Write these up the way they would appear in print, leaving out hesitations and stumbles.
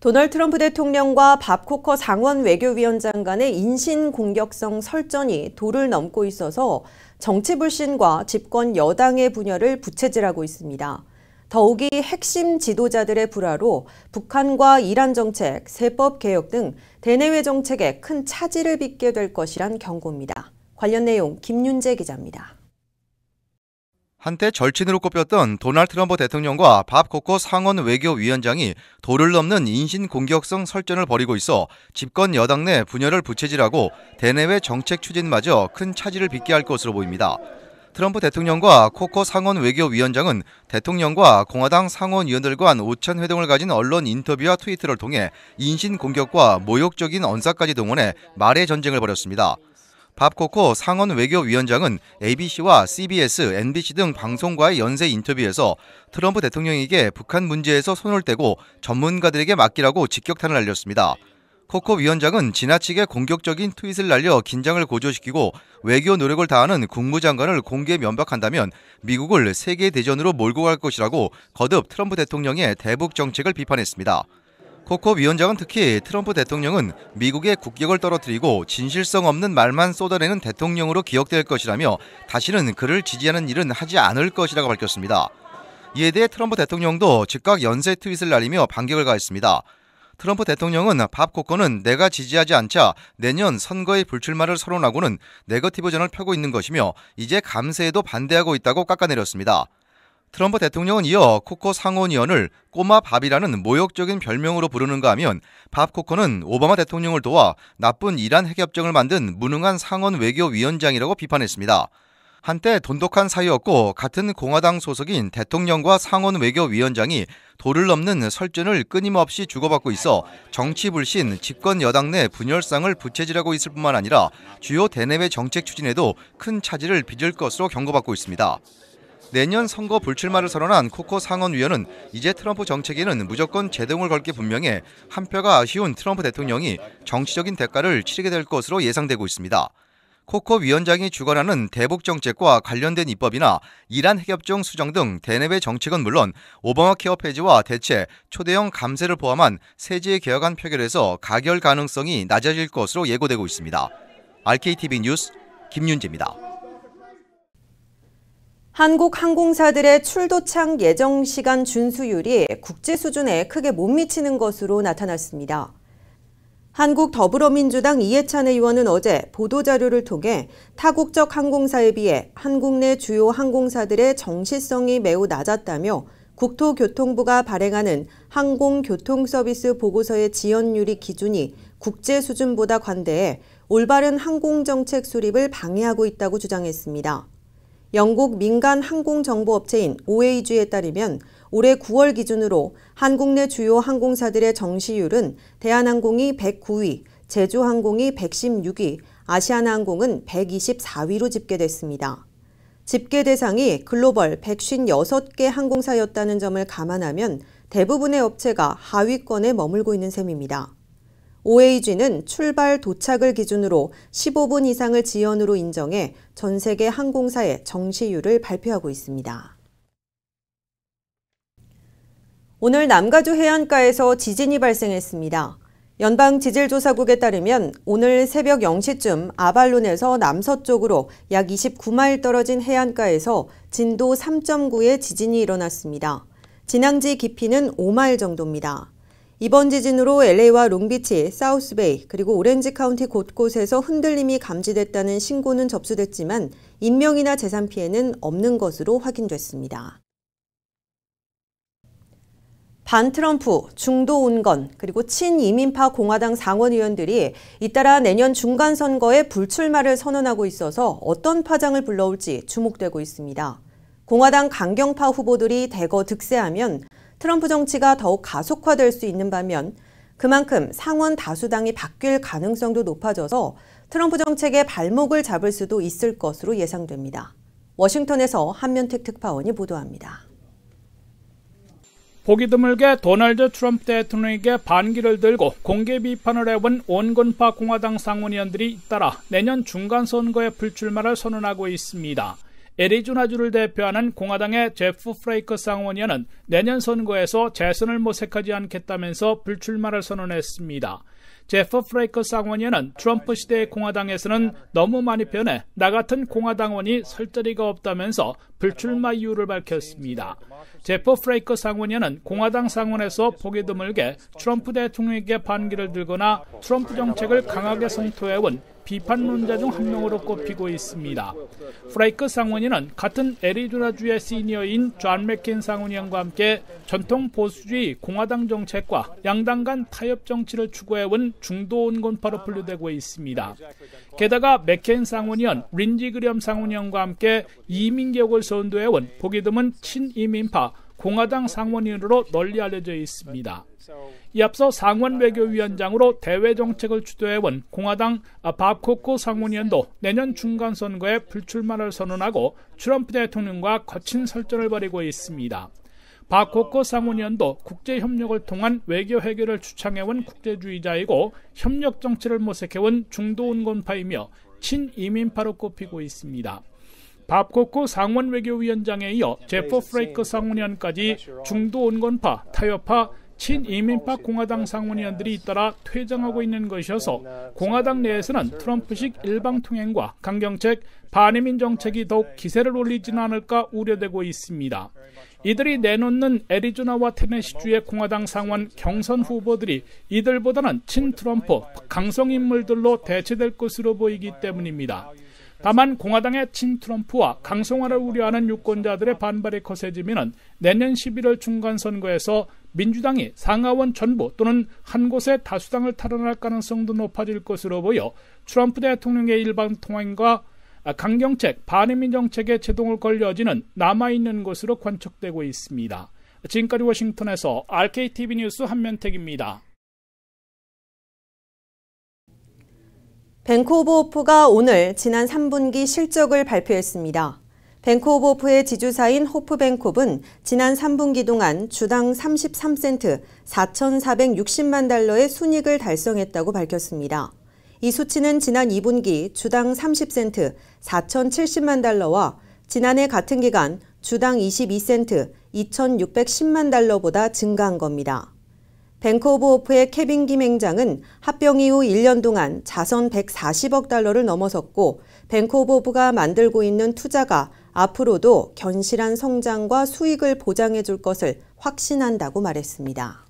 도널드 트럼프 대통령과 밥 코커 상원 외교위원장 간의 인신공격성 설전이 도를 넘고 있어서 정치 불신과 집권 여당의 분열을 부채질하고 있습니다. 더욱이 핵심 지도자들의 불화로 북한과 이란 정책, 세법 개혁 등 대내외 정책에 큰 차질을 빚게 될 것이란 경고입니다. 관련 내용 김윤재 기자입니다. 한때 절친으로 꼽혔던 도널드 트럼프 대통령과 밥 코커 상원 외교위원장이 도를 넘는 인신공격성 설전을 벌이고 있어 집권 여당 내 분열을 부채질하고 대내외 정책 추진마저 큰 차질을 빚게 할 것으로 보입니다. 트럼프 대통령과 코커 상원 외교위원장은 대통령과 공화당 상원의원들 간 오찬 회동을 가진 언론 인터뷰와 트위터를 통해 인신공격과 모욕적인 언사까지 동원해 말의 전쟁을 벌였습니다. 밥 코커 상원 외교위원장은 ABC와 CBS, NBC 등 방송과의 연쇄 인터뷰에서 트럼프 대통령에게 북한 문제에서 손을 떼고 전문가들에게 맡기라고 직격탄을 날렸습니다. 코커 위원장은 지나치게 공격적인 트윗을 날려 긴장을 고조시키고 외교 노력을 다하는 국무장관을 공개 면박한다면 미국을 세계대전으로 몰고 갈 것이라고 거듭 트럼프 대통령의 대북 정책을 비판했습니다. 코커 위원장은 특히 트럼프 대통령은 미국의 국격을 떨어뜨리고 진실성 없는 말만 쏟아내는 대통령으로 기억될 것이라며 다시는 그를 지지하는 일은 하지 않을 것이라고 밝혔습니다. 이에 대해 트럼프 대통령도 즉각 연쇄 트윗을 날리며 반격을 가했습니다. 트럼프 대통령은 밥 코커는 내가 지지하지 않자 내년 선거에 불출마를 선언하고는 네거티브전을 펴고 있는 것이며 이제 감세에도 반대하고 있다고 깎아내렸습니다. 트럼프 대통령은 이어 코커 상원의원을 꼬마 밥이라는 모욕적인 별명으로 부르는가 하면 밥 코커는 오바마 대통령을 도와 나쁜 이란 핵협정을 만든 무능한 상원 외교위원장이라고 비판했습니다. 한때 돈독한 사이였고 같은 공화당 소속인 대통령과 상원 외교위원장이 도를 넘는 설전을 끊임없이 주고받고 있어 정치 불신, 집권 여당 내 분열상을 부채질하고 있을 뿐만 아니라 주요 대내외 정책 추진에도 큰 차질을 빚을 것으로 경고받고 있습니다. 내년 선거 불출마를 선언한 코커 상원의원은 이제 트럼프 정책에는 무조건 제동을 걸게 분명해 한 표가 아쉬운 트럼프 대통령이 정치적인 대가를 치르게 될 것으로 예상되고 있습니다. 코커 위원장이 주관하는 대북 정책과 관련된 입법이나 이란 핵협정 수정 등 대내외 정책은 물론 오바마 케어 폐지와 대체, 초대형 감세를 포함한 세제 개혁안 표결에서 가결 가능성이 낮아질 것으로 예고되고 있습니다. RKTV 뉴스 김윤재입니다. 한국 항공사들의 출도착 예정 시간 준수율이 국제 수준에 크게 못 미치는 것으로 나타났습니다. 한국 더불어민주당 이해찬 의원은 어제 보도자료를 통해 타국적 항공사에 비해 한국 내 주요 항공사들의 정시성이 매우 낮았다며 국토교통부가 발행하는 항공교통서비스 보고서의 지연율이 기준이 국제 수준보다 관대해 올바른 항공정책 수립을 방해하고 있다고 주장했습니다. 영국 민간 항공정보업체인 OAG에 따르면 올해 9월 기준으로 한국 내 주요 항공사들의 정시율은 대한항공이 109위, 제주항공이 116위, 아시아나항공은 124위로 집계됐습니다. 집계 대상이 글로벌 156개 항공사였다는 점을 감안하면 대부분의 업체가 하위권에 머물고 있는 셈입니다. OAG는 출발 도착을 기준으로 15분 이상을 지연으로 인정해 전 세계 항공사의 정시율을 발표하고 있습니다. 오늘 남가주 해안가에서 지진이 발생했습니다. 연방지질조사국에 따르면 오늘 새벽 0시쯤 아발론에서 남서쪽으로 약 29마일 떨어진 해안가에서 진도 3.9의 지진이 일어났습니다. 진앙지 깊이는 5마일 정도입니다. 이번 지진으로 LA와 롱비치, 사우스베이, 그리고 오렌지 카운티 곳곳에서 흔들림이 감지됐다는 신고는 접수됐지만 인명이나 재산 피해는 없는 것으로 확인됐습니다. 반트럼프, 중도 온건, 그리고 친이민파 공화당 상원의원들이 잇따라 내년 중간선거에 불출마를 선언하고 있어서 어떤 파장을 불러올지 주목되고 있습니다. 공화당 강경파 후보들이 대거 득세하면 트럼프 정치가 더욱 가속화될 수 있는 반면 그만큼 상원 다수당이 바뀔 가능성도 높아져서 트럼프 정책의 발목을 잡을 수도 있을 것으로 예상됩니다. 워싱턴에서 한면택 특파원이 보도합니다. 보기 드물게 도널드 트럼프 대통령에게 반기를 들고 공개 비판을 해온 온건파 공화당 상원의원들이 잇따라 내년 중간선거에 불출마를 선언하고 있습니다. 애리조나주를 대표하는 공화당의 제프 프레이크 상원의원은 내년 선거에서 재선을 모색하지 않겠다면서 불출마를 선언했습니다. 제프 프레이크 상원의원은 트럼프 시대의 공화당에서는 너무 많이 변해 나 같은 공화당원이 설 자리가 없다면서 불출마 이유를 밝혔습니다. 제프 프레이크 상원의원은 공화당 상원에서 보기 드물게 트럼프 대통령에게 반기를 들거나 트럼프 정책을 강하게 성토해온 비판론자 중 한 명으로 꼽히고 있습니다. 프레이크 상원의원은 같은 애리조나주의 시니어인 존 맥케인 상원의원과 함께 전통 보수주의 공화당 정책과 양당 간 타협 정치를 추구해온 중도 온건파로 분류되고 있습니다. 게다가 맥케인 상원의원, 린지 그램 상원의원과 함께 이민개혁을 선도해온 보기 드문 친이민파 공화당 상원의원으로 널리 알려져 있습니다. 이 앞서 상원 외교위원장으로 대외 정책을 주도해온 공화당 밥 코코 상원의원도 내년 중간선거에 불출마를 선언하고 트럼프 대통령과 거친 설전을 벌이고 있습니다. 밥 코코 상원의원도 국제협력을 통한 외교 해결을 주창해온 국제주의자이고 협력 정치를 모색해온 중도 온건파이며 친이민파로 꼽히고 있습니다. 밥 코코 상원 외교위원장에 이어 제프 프레이크 상원의원까지 중도 온건파, 타협파, 친이민파 공화당 상원의원들이 잇따라 퇴장하고 있는 것이어서 공화당 내에서는 트럼프식 일방통행과 강경책, 반이민 정책이 더욱 기세를 올리지는 않을까 우려되고 있습니다. 이들이 내놓는 애리조나와 테네시주의 공화당 상원 경선 후보들이 이들보다는 친트럼프, 강성 인물들로 대체될 것으로 보이기 때문입니다. 다만 공화당의 친트럼프와 강성화를 우려하는 유권자들의 반발이 거세지면 내년 11월 중간선거에서 민주당이 상하원 전부 또는 한 곳의 다수당을 탈환할 가능성도 높아질 것으로 보여 트럼프 대통령의 일방통행과 강경책, 반이민 정책에 제동을 걸 여지는 남아있는 것으로 관측되고 있습니다. 지금까지 워싱턴에서 RKTV 뉴스 한면택입니다. 뱅크 오브 호프가 오늘 지난 3분기 실적을 발표했습니다. 뱅크 오브 호프의 지주사인 호프뱅콥은 지난 3분기 동안 주당 33센트 4,460만 달러의 순이익을 달성했다고 밝혔습니다. 이 수치는 지난 2분기 주당 30센트 4,070만 달러와 지난해 같은 기간 주당 22센트 2,610만 달러보다 증가한 겁니다. 뱅크 오브 호프의 케빈 김 행장은 합병 이후 1년 동안 자선 140억 달러를 넘어섰고 뱅크 오브 호프가 만들고 있는 투자가 앞으로도 견실한 성장과 수익을 보장해 줄 것을 확신한다고 말했습니다.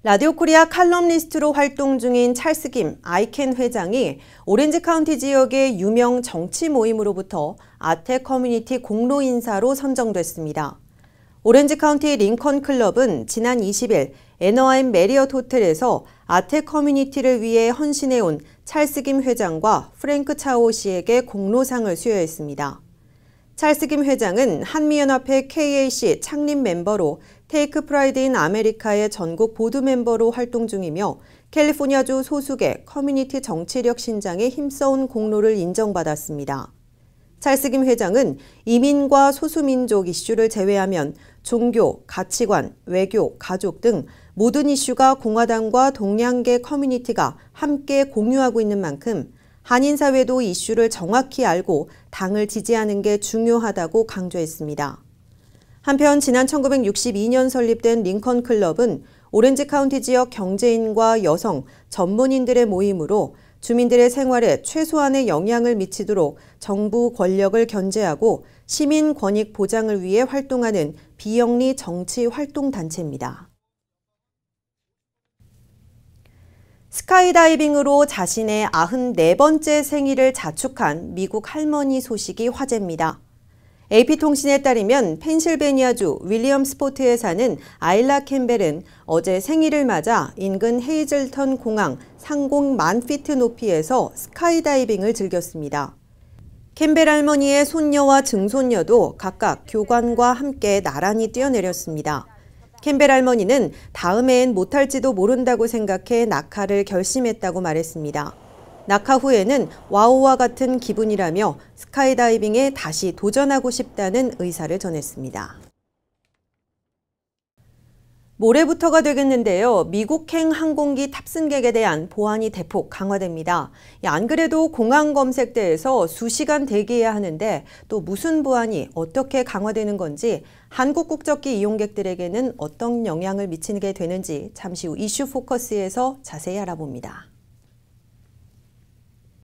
라디오 코리아 칼럼니스트로 활동 중인 찰스 김 아이캔 회장이 오렌지 카운티 지역의 유명 정치 모임으로부터 아텍 커뮤니티 공로 인사로 선정됐습니다. 오렌지 카운티 링컨 클럽은 지난 20일 애너하임 메리엇 호텔에서 아텍 커뮤니티를 위해 헌신해온 찰스 김 회장과 프랭크 차오 씨에게 공로상을 수여했습니다. 찰스 김 회장은 한미연합회 KAC 창립 멤버로 테이크 프라이드 인 아메리카의 전국 보드 멤버로 활동 중이며 캘리포니아주 소수의 커뮤니티 정치력 신장에 힘써온 공로를 인정받았습니다. 찰스 김 회장은 이민과 소수민족 이슈를 제외하면 종교, 가치관, 외교, 가족 등 모든 이슈가 공화당과 동양계 커뮤니티가 함께 공유하고 있는 만큼 한인사회도 이슈를 정확히 알고 당을 지지하는 게 중요하다고 강조했습니다. 한편 지난 1962년 설립된 링컨 클럽은 오렌지 카운티 지역 경제인과 여성, 전문인들의 모임으로 주민들의 생활에 최소한의 영향을 미치도록 정부 권력을 견제하고 시민 권익 보장을 위해 활동하는 비영리 정치 활동 단체입니다. 스카이다이빙으로 자신의 94번째 생일을 자축한 미국 할머니 소식이 화제입니다. AP통신에 따르면 펜실베니아주 윌리엄스포트에 사는 아일라 캠벨은 어제 생일을 맞아 인근 헤이즐턴 공항 상공 10,000피트 높이에서 스카이다이빙을 즐겼습니다. 캠벨 할머니의 손녀와 증손녀도 각각 교관과 함께 나란히 뛰어내렸습니다. 캠벨 할머니는 다음해엔 못할지도 모른다고 생각해 낙하를 결심했다고 말했습니다. 낙하 후에는 와우와 같은 기분이라며 스카이다이빙에 다시 도전하고 싶다는 의사를 전했습니다. 모레부터가 되겠는데요. 미국행 항공기 탑승객에 대한 보안이 대폭 강화됩니다. 안 그래도 공항 검색대에서 수시간 대기해야 하는데 또 무슨 보안이 어떻게 강화되는 건지, 한국 국적기 이용객들에게는 어떤 영향을 미치게 되는지 잠시 후 이슈 포커스에서 자세히 알아봅니다.